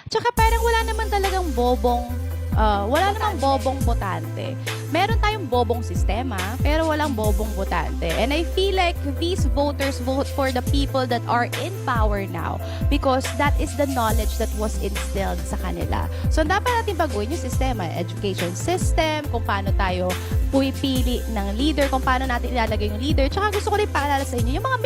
Tsaka parang wala naman talagang wala namang bobong botante. Meron tayong bobong sistema, pero walang bobong botante. And I feel like these voters vote for the people that are in power now because that is the knowledge that was instilled sa kanila. So, dapat natin baguhin yung sistema, education system, kung paano tayo pumipili ng leader, kung paano natin ilalagay yung leader. Tsaka gusto ko rin paalala sa inyo, yung mga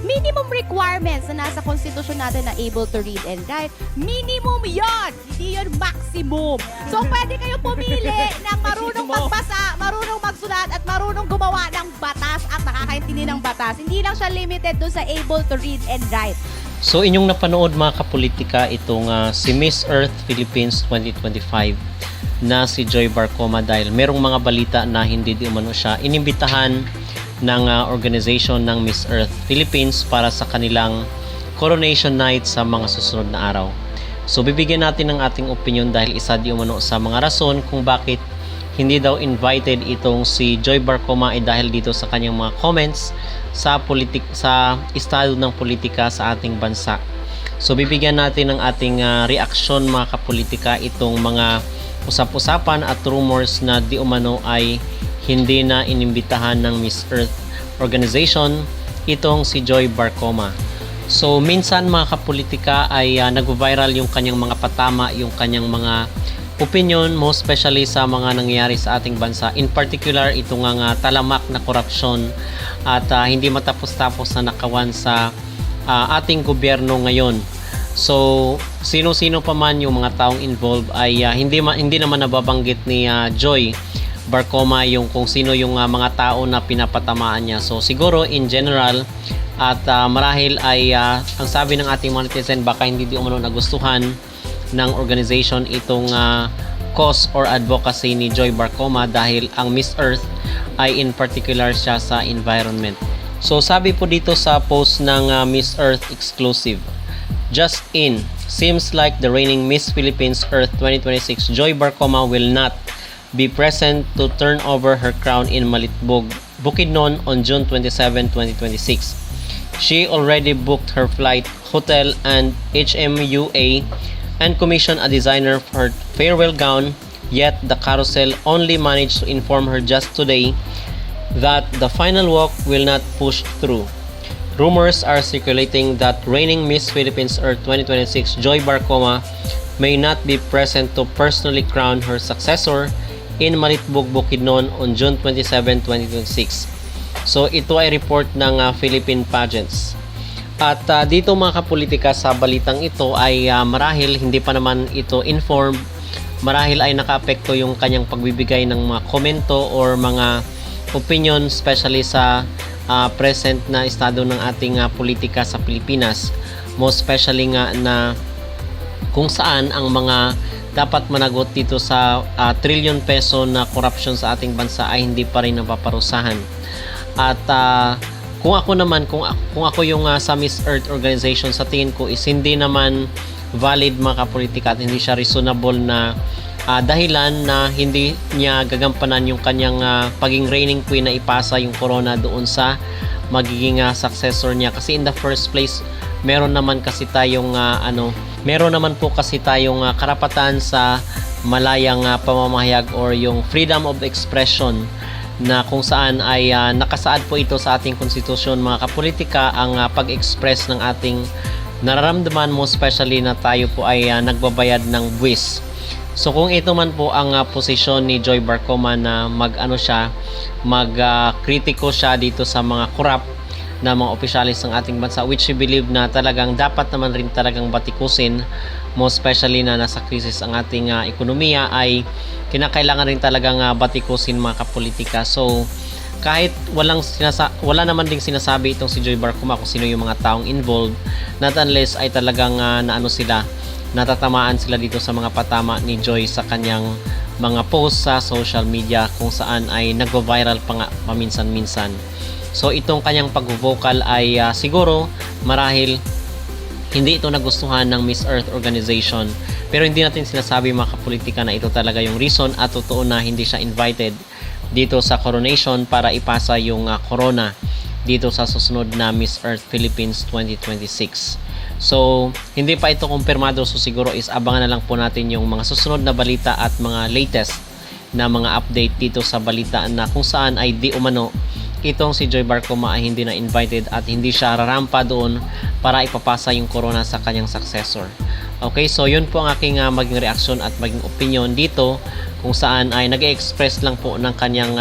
minimum requirements na nasa konstitusyon natin na able to read and write. Minimum yon, hindi yon maximum. So, pwede kayo pumili ng marunong magbasa, marunong magsulat, at marunong gumawa ng batas at nakakaintindi ng batas. Hindi lang siya limited doon sa able to read and write. So inyong napanood mga kapolitika itong si Miss Earth Philippines 2025 na si Joy Barcoma dahil merong mga balita na hindi di umano siya inimbitahan ng organization ng Miss Earth Philippines para sa kanilang coronation night sa mga susunod na araw. So bibigyan natin ng ating opinion dahil isa di umano sa mga rason kung bakit hindi daw invited itong si Joy Barcoma dahil dito sa kanyang mga comments sa estado ng politika sa ating bansa. So bibigyan natin ng ating reaksyon mga kapolitika itong mga usap-usapan at rumors na di umano ay hindi na inimbitahan ng Miss Earth organization itong si Joy Barcoma. So minsan mga kapolitika ay nag-viral yung kanyang mga patama, yung kanyang mga opinion, most especially sa mga nangyayari sa ating bansa. In particular, ito nga talamak na korupsyon at hindi matapos-tapos na nakawan sa ating gobyerno ngayon. So, sino-sino pa man yung mga taong involved ay hindi naman nababanggit ni Joy Barcoma yung kung sino yung mga tao na pinapatamaan niya. So, siguro in general at marahil ay ang sabi ng ating mga netizen baka hindi di umano nagustuhan ng organization itong cause or advocacy ni Joy Barcoma dahil ang Miss Earth ay in particular siya sa environment. So sabi po dito sa post ng Miss Earth exclusive, just in, seems like the reigning Miss Philippines Earth 2026 Joy Barcoma will not be present to turn over her crown in Malitbog, Bukidnon on June 27, 2026. She already booked her flight, hotel, and HMUA and commissioned a designer for her farewell gown, yet the carousel only managed to inform her just today that the final walk will not push through. Rumors are circulating that reigning Miss Philippines Earth 2026 Joy Barcoma may not be present to personally crown her successor in Malitbog, Bukidnon on June 27, 2026. So ito ay report ng Philippine Pageants. At dito mga kapolitika sa balitang ito ay marahil hindi pa naman ito informed, marahil ay nakaapekto yung kanyang pagbibigay ng mga komento or mga opinion especially sa present na estado ng ating politika sa Pilipinas, most especially nga na kung saan ang mga dapat managot dito sa trillion peso na corruption sa ating bansa ay hindi pa rin napaparusahan. At kung ako naman, kung ako yung sa Miss Earth organization, sa tingin ko is hindi naman valid mga kapolitika at hindi siya reasonable na dahilan na hindi niya gagampanan yung kanyang paging reigning queen na ipasa yung corona doon sa magiging successor niya. Kasi in the first place, meron naman po kasi tayong karapatan sa malayang pamamahayag or yung freedom of expression na kung saan ay nakasaad po ito sa ating konstitusyon mga kapolitika ang pag-express ng ating nararamdaman mo, especially na tayo po ay nagbabayad ng buwis. So kung ito man po ang posisyon ni Joy Barcoma na mag-kritiko siya dito sa mga corrupt na mga opisyalis ng ating bansa, which we believe na talagang dapat naman rin talagang batikusin, most especially na nasa krisis ang ating ekonomiya, ay kinakailangan rin talagang batikusin mga kapolitika. So kahit wala naman ding sinasabi itong si Joy Barcoma kung sino yung mga taong involved, not unless ay talagang natatamaan sila dito sa mga patama ni Joy sa kanyang mga posts sa social media kung saan ay nagvo-viral pa nga paminsan-minsan. So itong kanyang pag-vocal ay siguro marahil hindi ito nagustuhan ng Miss Earth organization, pero hindi natin sinasabi mga kapolitika na ito talaga yung reason at totoo na hindi siya invited dito sa coronation para ipasa yung corona dito sa susunod na Miss Earth Philippines 2026. So, hindi pa ito kumpirmado, so siguro is abangan na lang po natin yung mga susunod na balita at mga latest na mga update dito sa balita na kung saan ay di umano itong si Joy Barcoma ay hindi na invited at hindi siya rarampa doon para ipapasa yung corona sa kanyang successor. Okay, so yun po ang aking maging reaksyon at maging opinion dito, kung saan ay nag-express lang po ng kanyang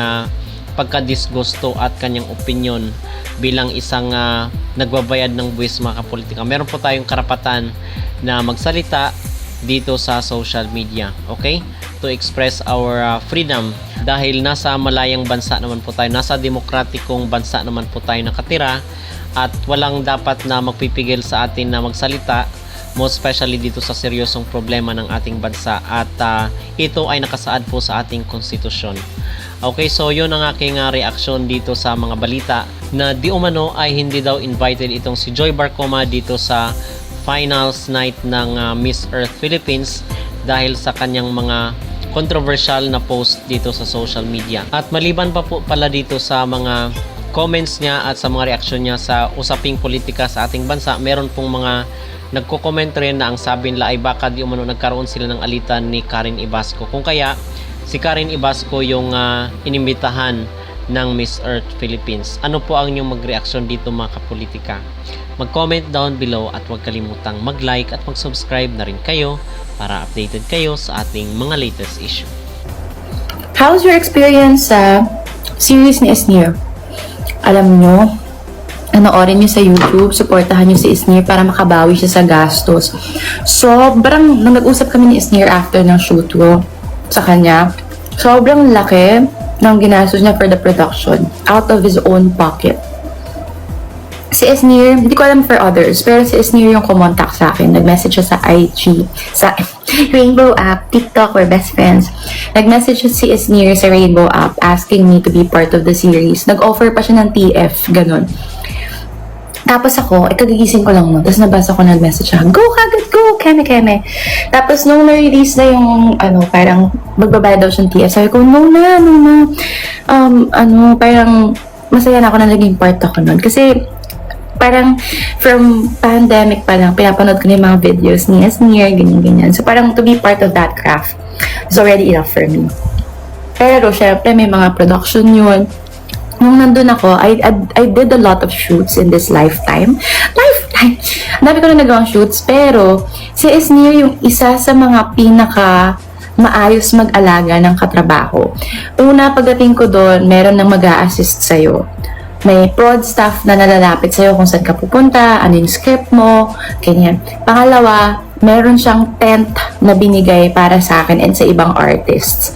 pagka-disgusto at kanyang opinion bilang isang nagbabayad ng buwis mga kapolitika. Meron po tayong karapatan na magsalita dito sa social media, okay? To express our freedom, dahil nasa malayang bansa naman po tayo, nasa demokratikong bansa naman po tayo nakatira, at walang dapat na magpipigil sa atin na magsalita, most especially dito sa seryosong problema ng ating bansa, at ito ay nakasaad po sa ating konstitusyon. Okay, so yun ang aking reaksyon dito sa mga balita na di umano ay hindi daw invited itong si Joy Barcoma dito sa finals night ng Miss Earth Philippines dahil sa kanyang mga controversial na post dito sa social media. At maliban pa po pala dito sa mga comments niya at sa mga reaksyon niya sa usaping politika sa ating bansa, meron pong mga nagko-comment rin na ang sabi nila ay baka di umano nagkaroon sila ng alitan ni Karen Ibasco, kung kaya si Karen Ibasco yung inimbitahan ng Miss Earth Philippines. Ano po ang inyong magreaksyon dito mga kapolitika? Mag-comment down below at huwag kalimutang mag-like at mag-subscribe na rin kayo para updated kayo sa ating mga latest issue. How's your experience sa series ni Esnir? Alam nyo, panoorin nyo sa YouTube, supportahan nyo si Esnir para makabawi siya sa gastos. Sobrang, nung nag-usap kami ni Esnir after ng shoot ko sa kanya, sobrang laki ng ginastos niya for the production out of his own pocket. Si Esnir, hindi ko alam for others, pero si Esnir yung kumontak sa akin. Nag-message siya sa IG, sa Rainbow app, TikTok, we're best friends. Nag-message siya si Esnir sa Rainbow app asking me to be part of the series. Nag-offer pa siya ng TF, ganun. Tapos ako, kagigising ko lang nun. Tapos nabasa ko nag-message siya, go kagad, go, keme. Tapos nung na-release na yung, parang magbabayad daw siyang TF, sabi ko, no na. Parang masaya na ako na naging part ako nun. Kasi, parang from pandemic pa lang, pinapanood ko na yung mga videos ni Esnir, ganyan. So parang to be part of that craft is already enough for me. Pero syempre may mga production yun. Nung nandun ako, I did a lot of shoots in this lifetime. Dami ko na nagawang shoots, pero si Esnir yung isa sa mga pinaka maayos mag-alaga ng katrabaho. Una, pagdating ko doon, meron nang mag-a-assist sa'yo. May prod staff na nalalapit sa'yo kung saan ka pupunta, ano yung script mo, ganyan. Pangalawa, meron siyang tent na binigay para sa akin and sa ibang artists.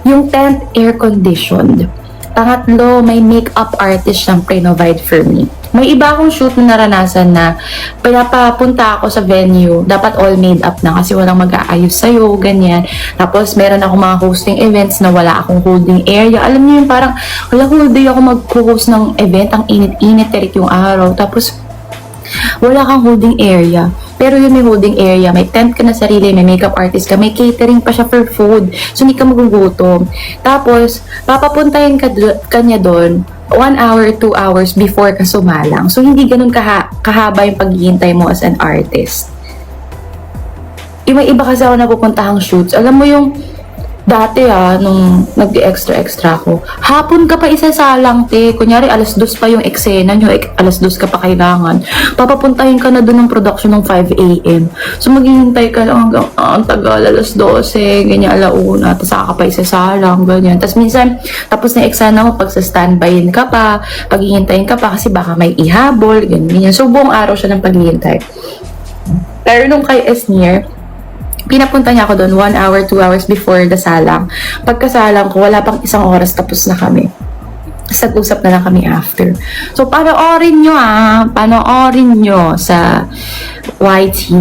Yung tent, air-conditioned. Pangatlo, may makeup artist siyang provide for me. May iba akong shoot na naranasan na pinapapunta ako sa venue, dapat all made up na kasi walang mag-aayos sa'yo, ganyan. Tapos meron ako mga hosting events na wala akong holding area. Alam niyo yung parang, wala whole day ako mag-host ng event, ang init-init, terik yung araw. Tapos wala kang holding area. Pero yun may holding area, may tent ka na sarili, may makeup artist ka, may catering pa siya for food. So hindi ka magugutom. Tapos, papapuntahin ka niya doon 1 hour, 2 hours before ka sumalang. So, hindi ganun kahaba yung paghihintay mo as an artist. Yung may iba kasi ako napupuntahang shoots. Alam mo yung dati nung nag-extra ako, hapon ka pa isasalang, te. Kunyari, 2:00 pa yung eksena nyo, 2:00 ka pa kailangan. Papapuntahin ka na doon ng production ng 5 a.m. So, maghihintay ka lang hanggang, ang tagal, 12:00, ganyan, 1:00, tapos saka ka pa isasalang, ganyan. Tapos minsan, tapos na eksena mo, pag sa standbyin ka pa, paghihintayin ka pa, kasi baka may ihabol, ganyan. So, buong araw siya ng paghihintay. Pero nung kay Esnir, pinapunta niya ako doon 1 hour, 2 hours before the salang. Pagkasalang ko, wala pang 1 oras tapos na kami. Sag-usap na lang kami after. So, panoorin nyo panoorin nyo sa YT.